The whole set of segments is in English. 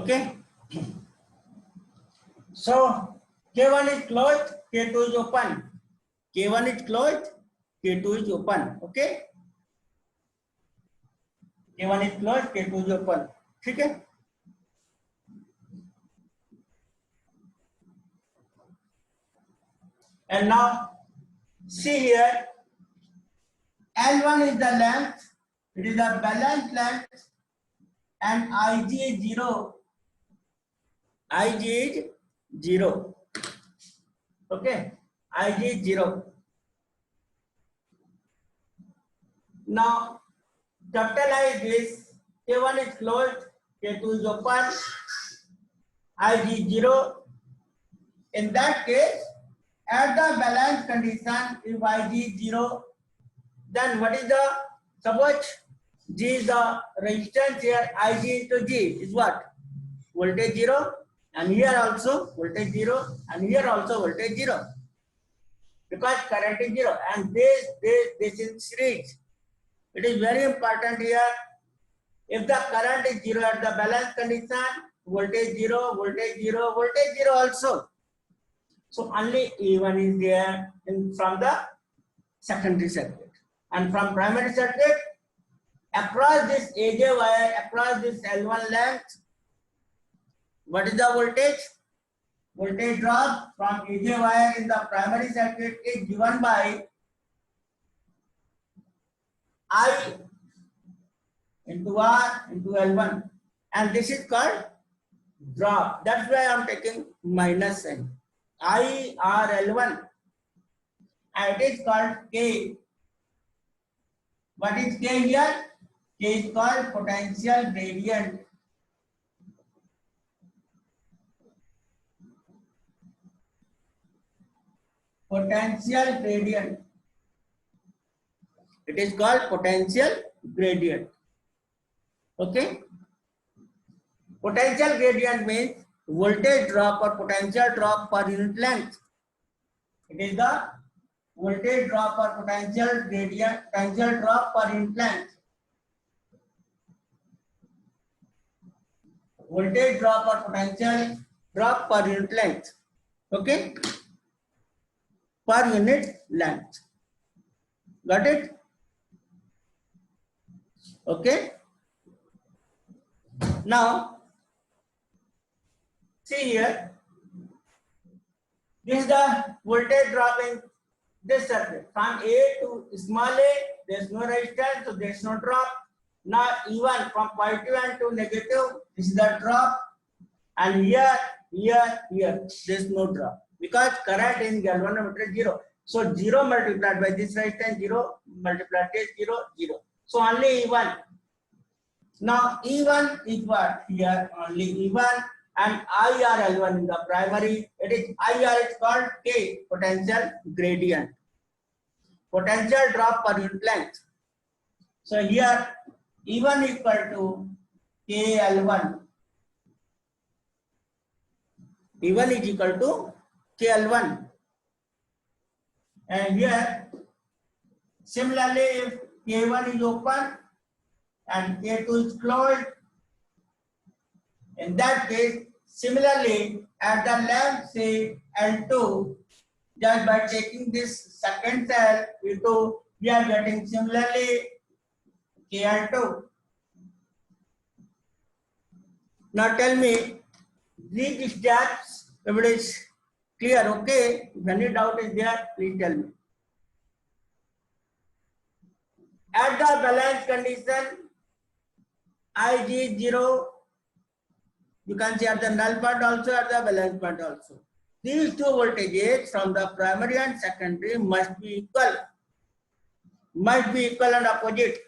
Okay. So K1 is closed, K2 is open. K1 is closed, K2 is open. Okay. K1 is closed, K2 is open. ठीक है. And now see here, L1 is the length, it is a balanced length, and Ig is 0. Ig is 0. Okay, Ig is 0. Now, capital I is this, K1 is closed, K2 is open, Ig is 0. In that case, at the balance condition, if Ig is 0, then what is the, suppose G is the resistance here, Ig into G is what? Voltage 0, and here also voltage 0, and here also voltage 0. Because current is 0, and this is series. It is very important here. If the current is 0 at the balance condition, voltage 0, voltage 0, voltage 0 also. So only E1 is there from the secondary circuit. And from primary circuit, across this AJ wire, across this L1 length, what is the voltage? Voltage drop from AJ wire in the primary circuit is given by I into R into L1, and this is called drop. That's why I am taking minus sign. I R L1, and it is called K. What is K here? K is called potential gradient. Potential gradient. It is called potential gradient. Okay. Potential gradient means voltage drop or potential drop per unit length. It is the voltage drop or potential gradient, potential drop per unit length. Voltage drop or potential drop per unit length. Okay. Per unit length. Got it? Okay. Now, see here. This is the voltage drop in this circuit. From A to small a, there is no resistance, so there is no drop. Now, even from positive and to negative, this is the drop. And here, there is no drop. Because current in galvanometer is 0. So 0 multiplied by this resistance, 0 multiplied by 0, 0. So only E1. Now E1 is what? Here only E1, and IRL1 in the primary. It is IR is called K, potential gradient. Potential drop per unit length. So here E1 equal to KL1. E1 is equal to KL1. And here similarly, if K1 is open and K2 is closed, in that case, similarly, at the length say L2, just by taking this second cell E2, we are getting similarly KL2. Now tell me, these steps, if it is clear, okay? If any doubt is there, please tell me. At the balance condition, Ig is 0. You can see at the null part also, at the balance part also. These two voltages from the primary and secondary must be equal. Must be equal and opposite.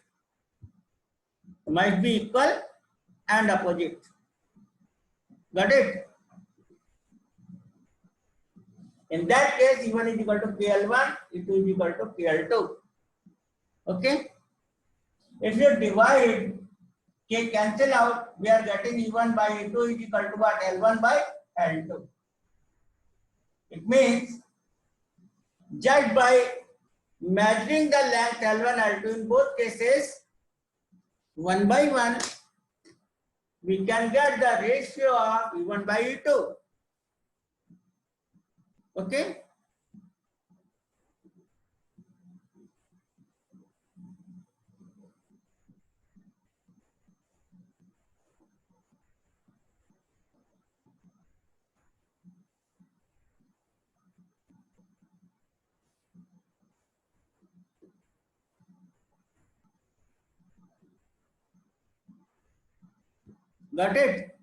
Must be equal and opposite. Got it? In that case, E1 is equal to KL1, E2 is equal to KL2. Okay? If you divide, K cancel out, we are getting E1 by E2 is equal to what? L1 by L2. It means just by measuring the length L1, L2 in both cases, 1 by 1, we can get the ratio of E1 by E2. Okay. Got it?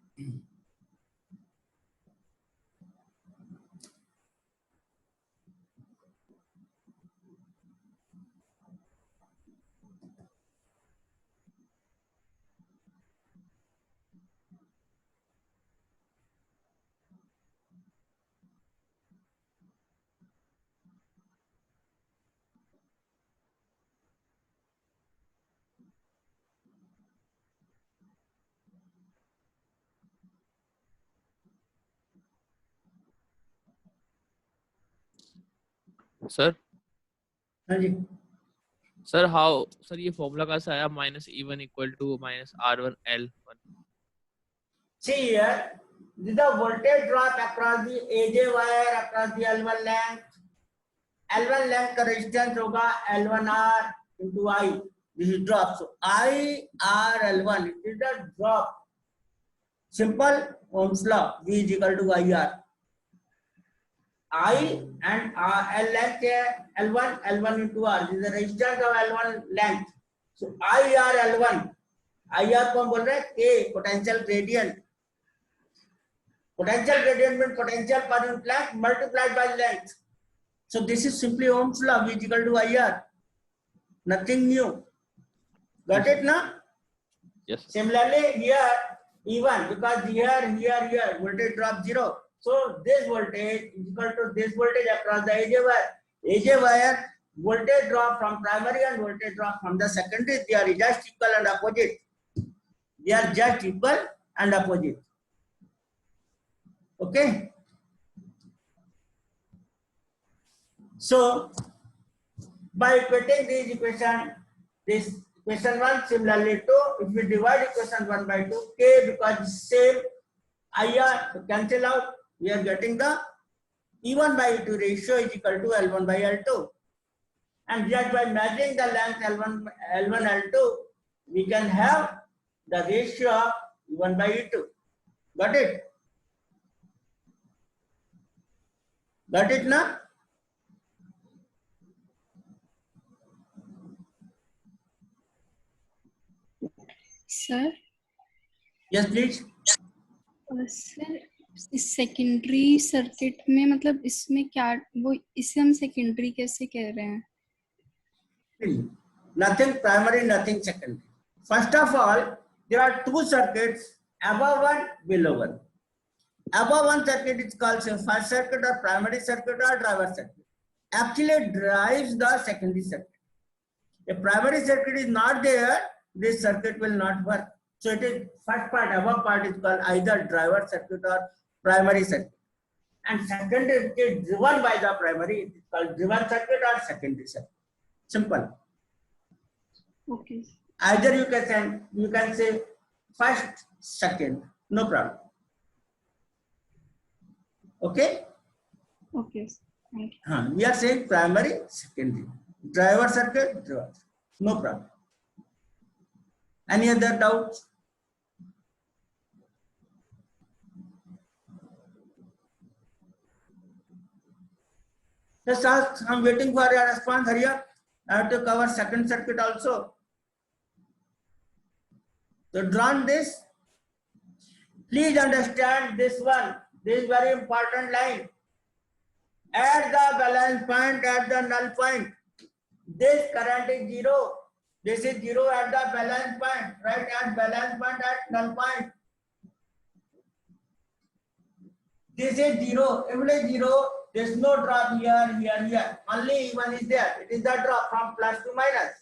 Sir हाँ जी। Sir how sir ये formula कैसे आया minus E1 equal to minus R1 L1? See here, this is the voltage drop across the AJ wire across the L1 length. L1 length का resistance होगा L1R into I. This is drop. So IRL1 is the drop. Simple Ohm's law. V is equal to IR. I and L length L1, L1 into R. This is the resistance of L1 length. So IRL1. IR को हम बोल रहे हैं K potential gradient. Potential gradient means potential per unit length multiplied by length. So this is simply Ohm's law. V is equal to IR. Nothing new. Got it now? Yes. Similarly here E1 because here voltage drop 0. So this voltage is equal to this voltage across the AJ wire. AJ wire voltage drop from primary and voltage drop from the secondary. They are just equal and opposite. They are just equal and opposite. Okay. So by equating these equation, this equation 1 similarly to if we divide equation 1 by 2 K because it's same IR to cancel out, we are getting the E1 by E2 ratio is equal to L1 by L2. And just by measuring the length L1, L2, we can have the ratio of E1 by E2. Got it? Got it now? Sir Yes, please. Sir इस secondary circuit में मतलब इसमें क्या वो इसे हम secondary कैसे कह रहे हैं? Nothing primary, nothing secondary. First of all, there are two circuits, above one, below one. Above one circuit is called first circuit or primary circuit or driver circuit. Actually drives the secondary circuit. If primary circuit is not there, this circuit will not work. So it is first part, above part is called either driver circuit or primary circuit. And secondary is driven by the primary, it is called driven circuit or secondary circuit. Simple. Okay. Either you can say first, second, no problem. Okay? Okay. Thank you. We are saying primary, secondary, driver circuit, driver. No problem. Any other doubts? Just ask. I'm waiting for your response. Hurry up. I have to cover second circuit also. So drawn this. Please understand this one. This is very important line. At the balance point, at the null point, this current is 0. This is 0 at the balance point, right? At balance point, at null point. This is 0. If it is 0, there is no drop here, here, here. Only E1 is there. It is the drop from plus to minus.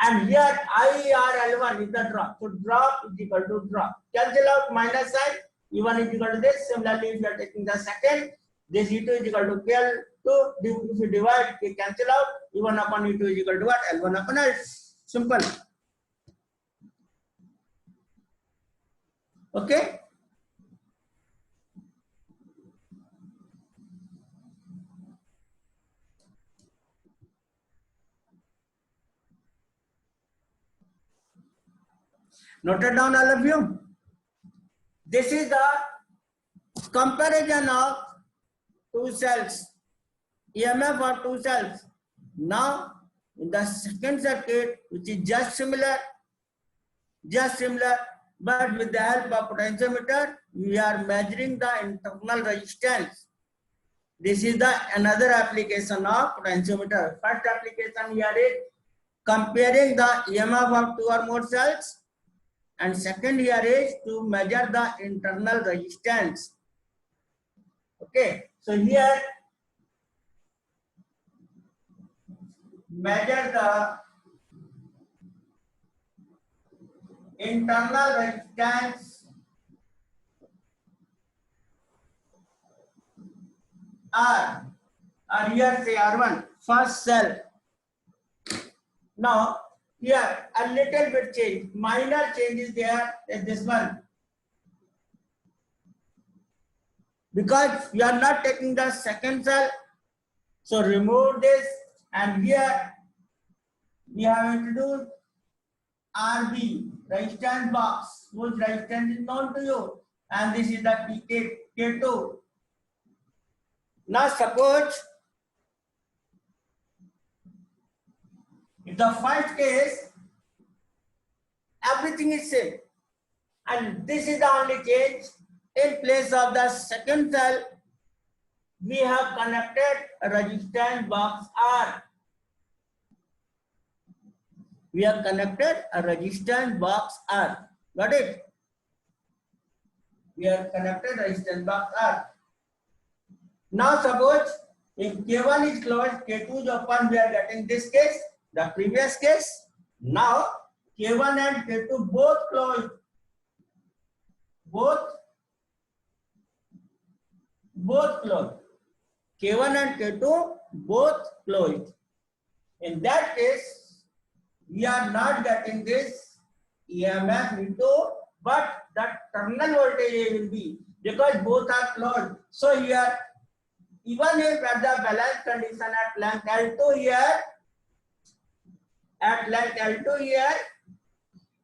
And here IRL1 is the drop. So drop is equal to drop. Cancel out minus sign. E1 is equal to this. Similarly, if you are taking the second, this E2 is equal to KL2. If you divide, you cancel out. E1 upon E2 is equal to what? L1 upon L. Simple. Okay. Noted down all of you. This is the comparison of two cells, EMF of two cells. Now, in the second circuit, which is just similar, but with the help of potentiometer, we are measuring the internal resistance. This is the another application of potentiometer. First application here is comparing the EMF of two or more cells, and second here is to measure the internal resistance. Okay, so here measure the internal resistance R, or here say R1, first cell. Now here a little bit change, minor change is there in this one, because we are not taking the second cell, so remove this, and here we have introduced RB, resistance box, whose resistance is known to you, and this is the K2. Now suppose in the first case everything is same, and this is the only change. In place of the second cell, we have connected a resistance box R. We have connected a resistance box R. Got it? We have connected resistance box R. Now suppose if K1 is closed, K2 is open, we are getting this case, the previous case. Now K1 and K2 both closed. Both closed. K1 and K2 both closed. In that case, we are not getting this EMF into, but the terminal voltage will be, because both are closed. So here, even if at the balance condition at length L2 here,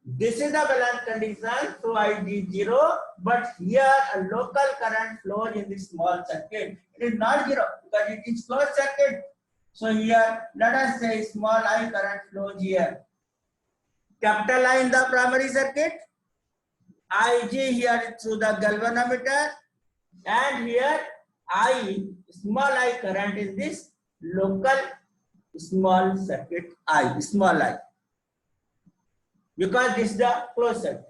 this is the balance condition, so IG 0, but here a local current flows in this small circuit. It is not 0 because it is closed circuit. So here, let us say small I current flows here. Capital I in the primary circuit, IG here through the galvanometer, and here I, small I current is this local small circuit I, small I. Because this is the closed circuit.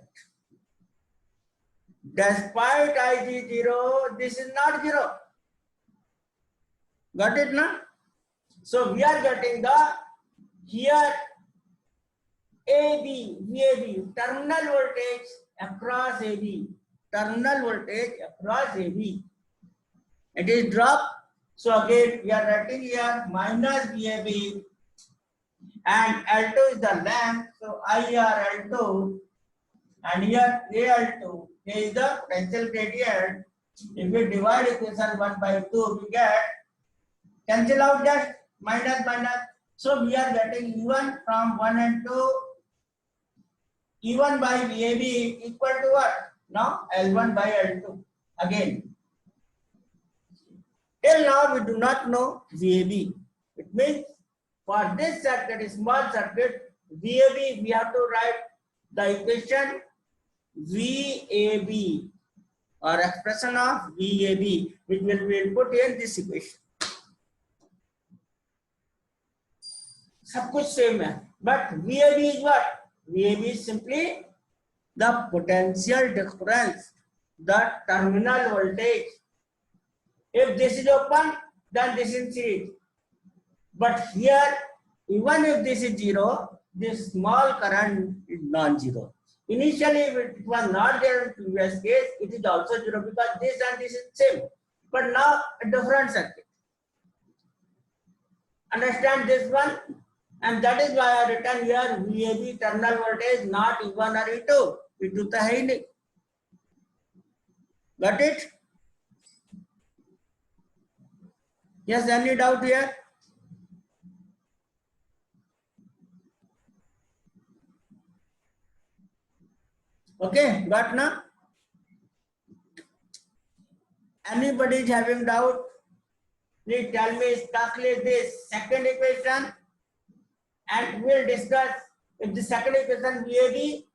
Despite IG 0, this is not 0. Got it now? So we are getting the here AB, VAB, terminal voltage across AB. Terminal voltage across AB. It is dropped. So again we are writing here minus VAB. And L2 is the length, so IR L2, and here AL2 is the potential gradient. If we divide equation 1 by 2, we get cancel out that minus. So we are getting E1 from 1 and 2. E1 by VAB equal to what? Now L1 by L2 again. Till now we do not know VAB. It means for this circuit, small circuit, VAB, we have to write the equation VAB or expression of VAB, which will be input in this equation. सब कुछ same है, but VAB is what? VAB is simply the potential difference, the terminal voltage. If this is open, then this is series. But here, even if this is 0, this small current is non-zero. Initially, it was not there in previous case, it is also 0 because this and this is same. But now a different circuit. Understand this one? And that is why I written here VAB terminal voltage not E1 or E2. E2 तो है ही नहीं. Got it? Yes, any doubt here? Okay, got now? Anybody is having doubt? Please tell me exactly this second equation, and we'll discuss if the second equation VAB.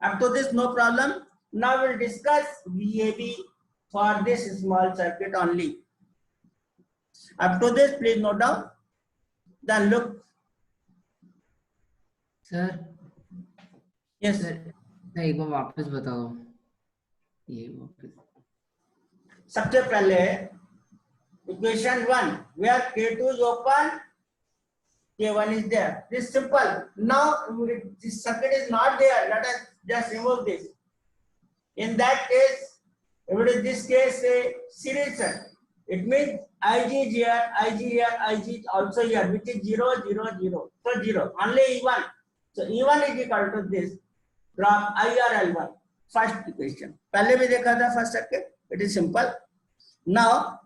Up to this, no problem. Now we'll discuss VAB for this small circuit only. Up to this, please note down. Then look. Sir Yes. Sir एक बार वापस बताओ ये वापस सबसे पहले equation 1 where K2 is open, K1 is there. This is simple. Now this circuit is not there. Let us just remove this. In that case, if it is this case a series circuit, it means IG is here, IG here, IG is also here, which is 0, 0, 0. So 0. Only E1. So E1 is equal to this. Drop IRL1. First equation. पहले भी देखा था first circuit. It is simple. Now,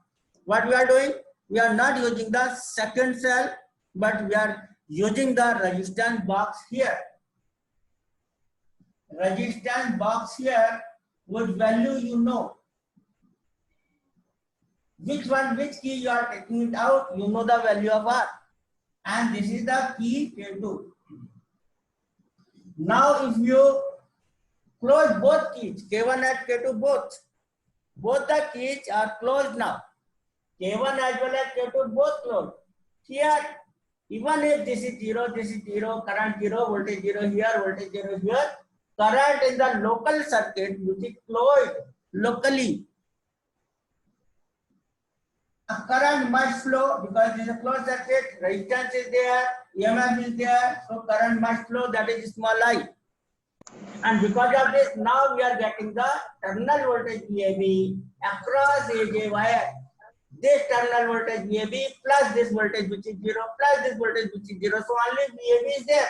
what we are doing? We are not using the second cell, but we are using the resistance box here. Resistance box here, which value you know. Which key you are taking it out, you know the value of R. And this is the key K2. Now, if you close both keys, K1 and K2 both the keys are closed now. K1 as well as K2 both closed. Here, even if this is 0, current 0, voltage 0 here, voltage 0 here, current in the local circuit which is closed locally, a current must flow because this is a closed circuit, resistance is there, EMF is there, so current must flow, that is small I. And because of this, now we are getting the terminal voltage VAB across AJ wire. This terminal voltage VAB plus this voltage which is 0 plus this voltage which is 0. So only VAB is there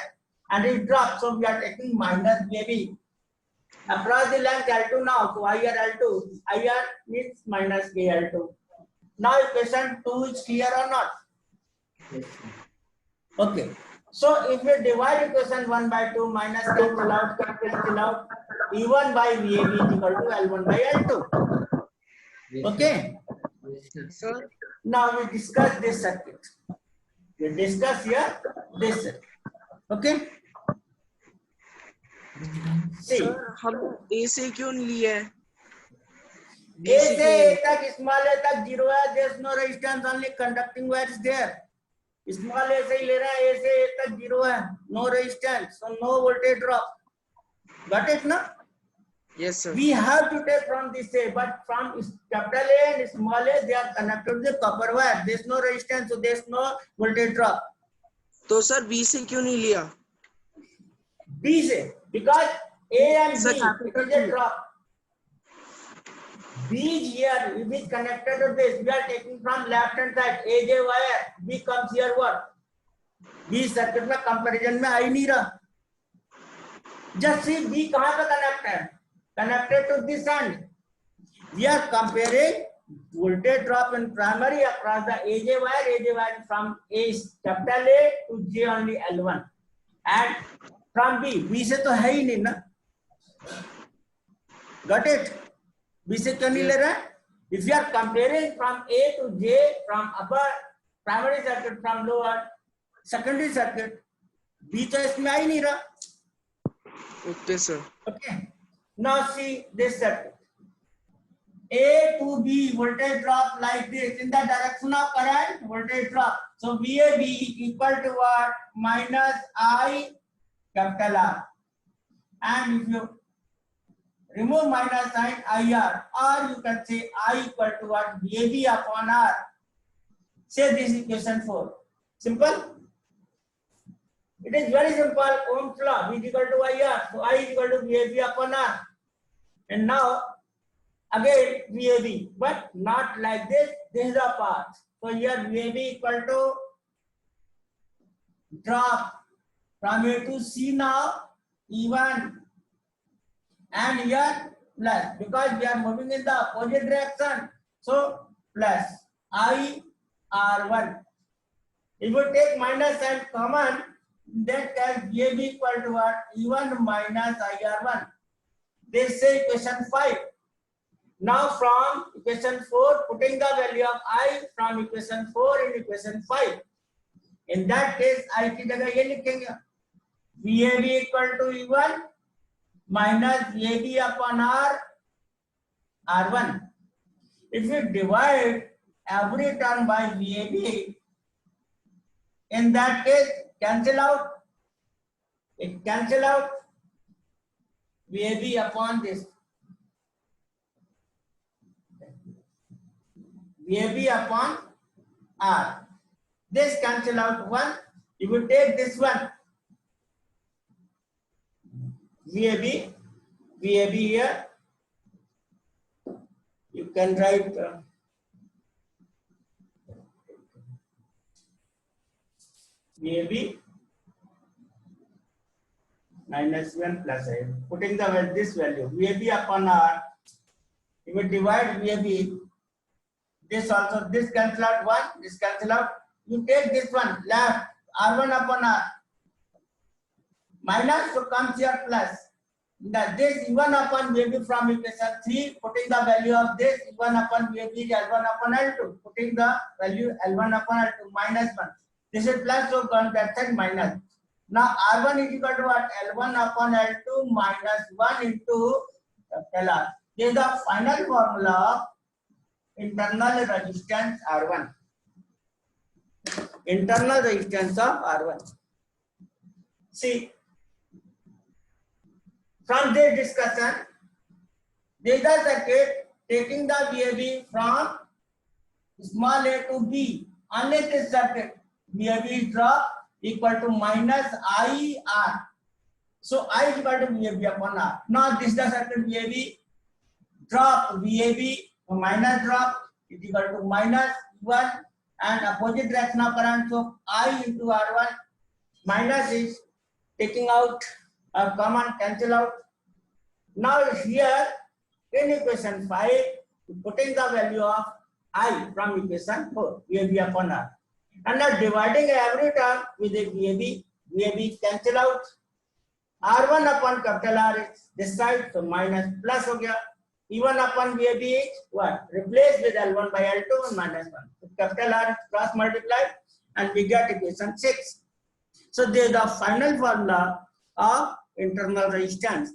and it drops. So we are taking minus VAB across the length L2 now. So IR L2. IR means minus KL2. Now equation 2 is clear or not? yes, Okay. So if we divide equation 1 by 2 minus cancel out, E1 by VAB is equal to L1 by L2. yes, Okay. yes, sir. Now we discuss this circuit. We discuss here this circuit. Okay. See, sir हम ए से क्यों नहीं लिए हैं? A से A तक small a तक 0 है. There is no resistance, only conducting wire is there. Small a से ही ले रहा है, A से A तक 0 है. No resistance, so no voltage drop. Got it ना? Yes sir. We have to take from this A, but from capital A and small a, they are connected to the copper wire. There is no resistance, so there is no voltage drop. तो sir B से क्यों नहीं लिया? B से, because A and Sir, B, capital it is a B. drop. B is here, it is connected to this. We are taking from left hand side, AJ wire. B comes here what? B circuit में comparison में आ ही नहीं रहा. Just see B कहाँ पे connected? Connected to this end. We are comparing voltage drop in primary across the AJ wire from A capital A to J only L1. And from B से तो है ही नहीं ना. Got it? B से क्यों नहीं ले रहा है? If you are comparing from A to J, from upper primary circuit, from lower secondary circuit, B तो इसमें आ ही नहीं रहा. Okay sir. Okay. Now see this circuit. A to B voltage drop like this in the direction of current voltage drop. So VAB equal to what? Minus I capital R. And if you remove minus sign IR, or you can say I equal to what? VAB upon R. Say this equation 4. Simple? It is very simple. Ohm's law. V is equal to IR. So I is equal to VAB upon R. And now again VAB, but not like this. This is the path. So here VAB equal to drop from A to C now E1, and here plus, because we are moving in the opposite direction. So plus I R1. If you take minus and common, that case VAB equal to what? E1 minus IR1. This is equation 5. Now from equation 4, putting the value of I from equation 4 in equation 5. In that case, I की जगह ये लिखेंगे VAB equal to E1 minus VAB upon R1. If you divide every term by VAB, in that case, cancel out. It cancel out VAB upon this. VAB upon R. This cancel out 1. If you take this one, VAB here, you can write VAB minus 1 plus I. Putting this value, VAB upon R, if you divide VAB, this also, this cancel out 1, this cancel out. You take this one, left, R1 upon R. Minus, so comes here plus. This E1 upon VAB from equation 3, putting the value of this E1 upon VAB is L1 upon L2, putting the value L1 upon L2 minus 1. This is plus, so that side minus. Now R1 is equal to what? L1 upon L2 minus 1 into capital R. This is the final formula of internal resistance R1. Internal resistance of R1. See, from this discussion, this is the circuit taking the VAB from small a to B. Only this circuit, VAB is drop equal to minus IR. So I is equal to VAB upon R. Now this is the circuit VAB drop, VAB minus drop is equal to minus 1 and opposite direction of current. So I into R1 minus is taking out a common, cancel out. Now here in equation 5, putting the value of I from equation 4, VAB upon R. And now dividing every term with a VAB, VAB cancel out. R1 upon capital R is this side, so minus plus हो गया. E1 upon VAB is what? Replace with L1 by L2 and minus 1. So capital R is cross multiplied and we get equation 6. So this is the final formula of internal resistance.